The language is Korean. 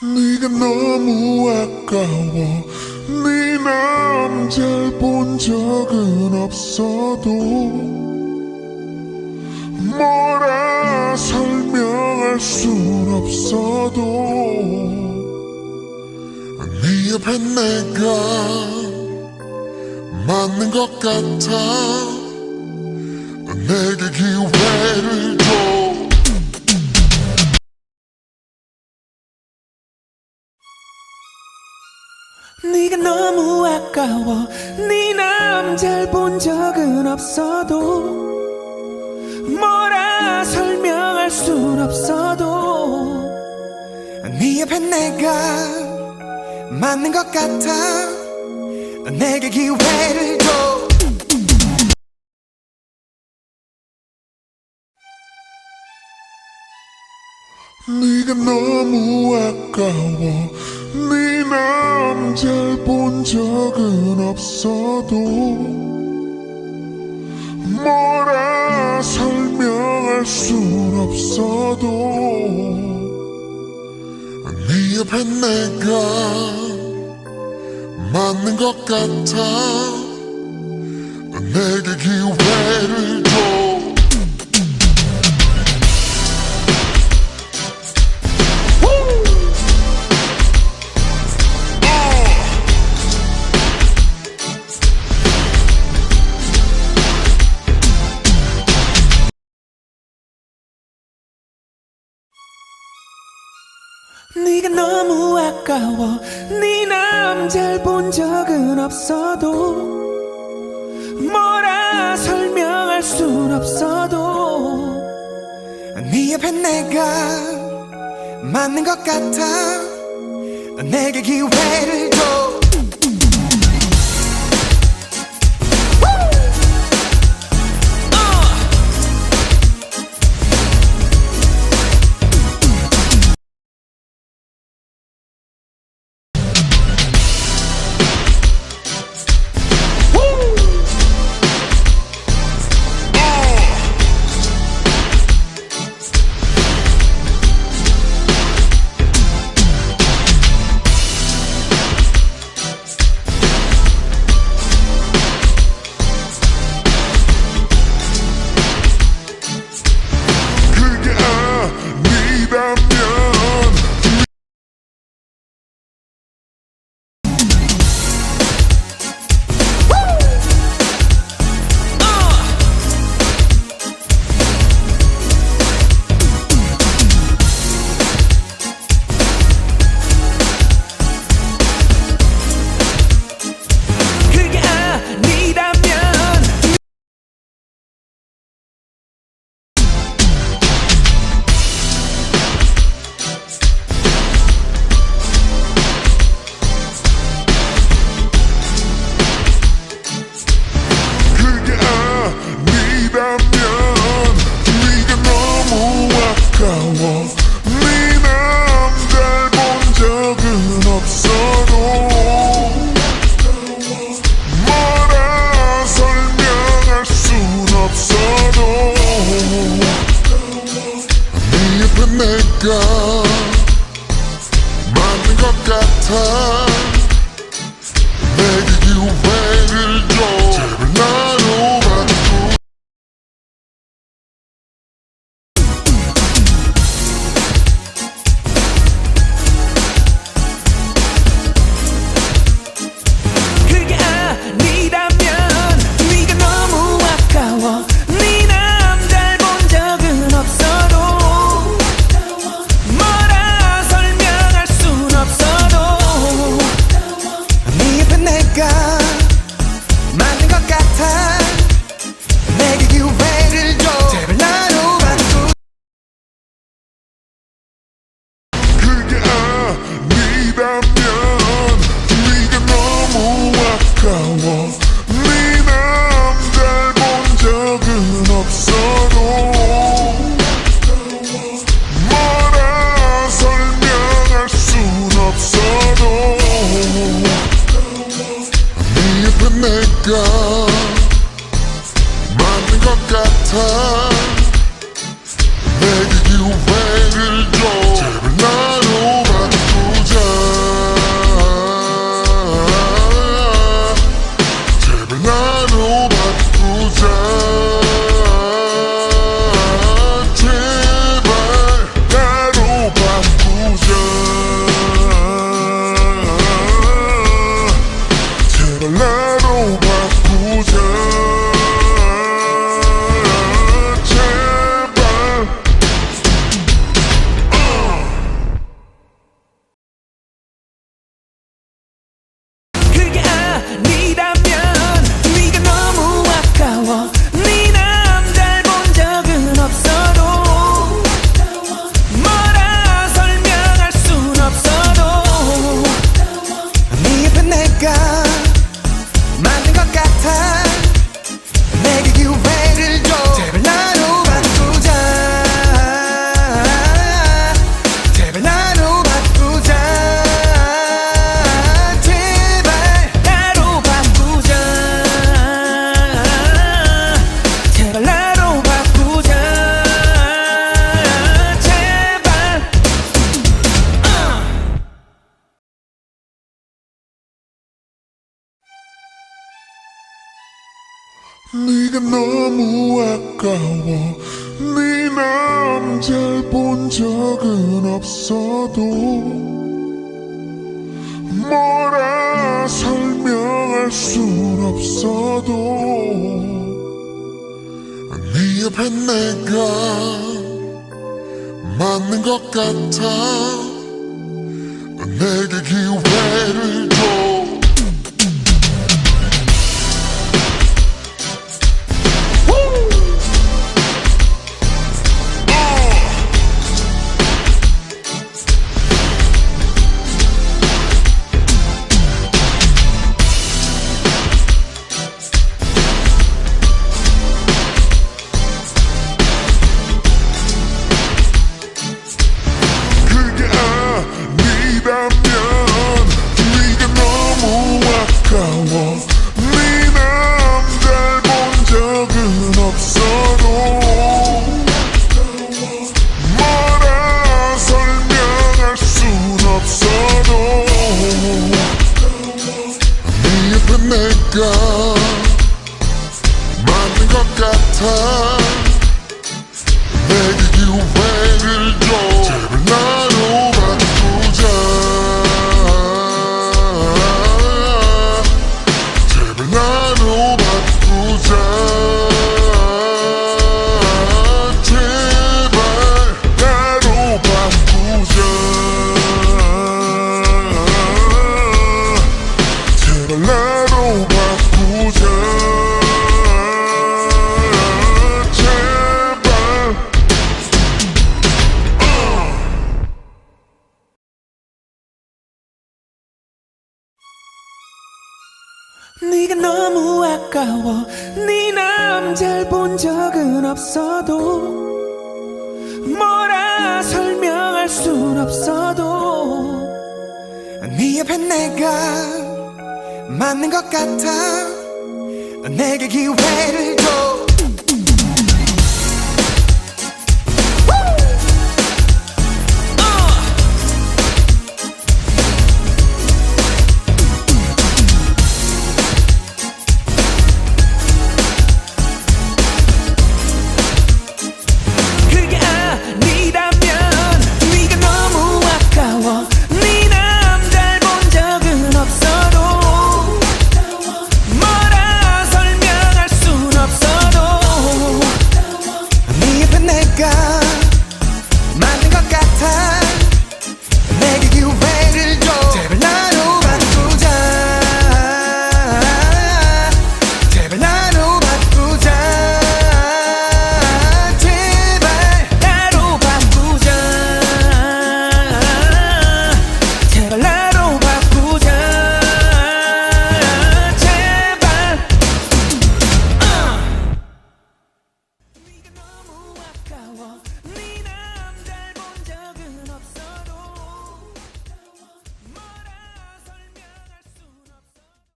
네가 너무 아까워. 네 남자를 본 적은 없어도 뭐라 설명할 순 없어도 네 옆에 내가 맞는 것 같아. 내게 기회를 줘. 네가 너무 아까워. 네 남자를 본 적은 없어도 뭐라 설명할 순 없어도 네 옆에 내가 맞는 것 같아. 내게 기회를 줘. 네가 너무 아까워. 네 남자를 본 적은 없어도 뭐라 설명할 순 없어도 네 옆에 내가 맞는 것 같아. 내게 기회를 줘. 네가 너무 아까워. 네 남자를 본 적은 없어도 뭐라 설명할 순 없어도 네 옆에 내가 맞는 것 같아. 내게 기회를 줘. 내가 맞는 것 같아. 내게 기회를 줘. 제발 나로 바꿔. 그게 아니라면 네가 너무 아까워. 네 남자를 본 적은 없어도 뭐라 설명할 순 없어도 네가 너무 아까워. 네 남자를 본 적은 없어도 뭐라 설명할 순 없어도 네 옆에 내가 맞는 것 같아. 내게 기회를 줘. 내가 맞는 것 같아. 내게 기회를 줘. 제발 나로 바꾸자. 제발 나로 바꾸자. 제발 나로 바꾸자. 제발 나로 바꾸자. 제발. 네가 너무 아까워. 네 남자를 본 적은 없어도 뭐라 설명할 순 없어도 네 옆에 내가 맞는 것 같아. 내게 기회를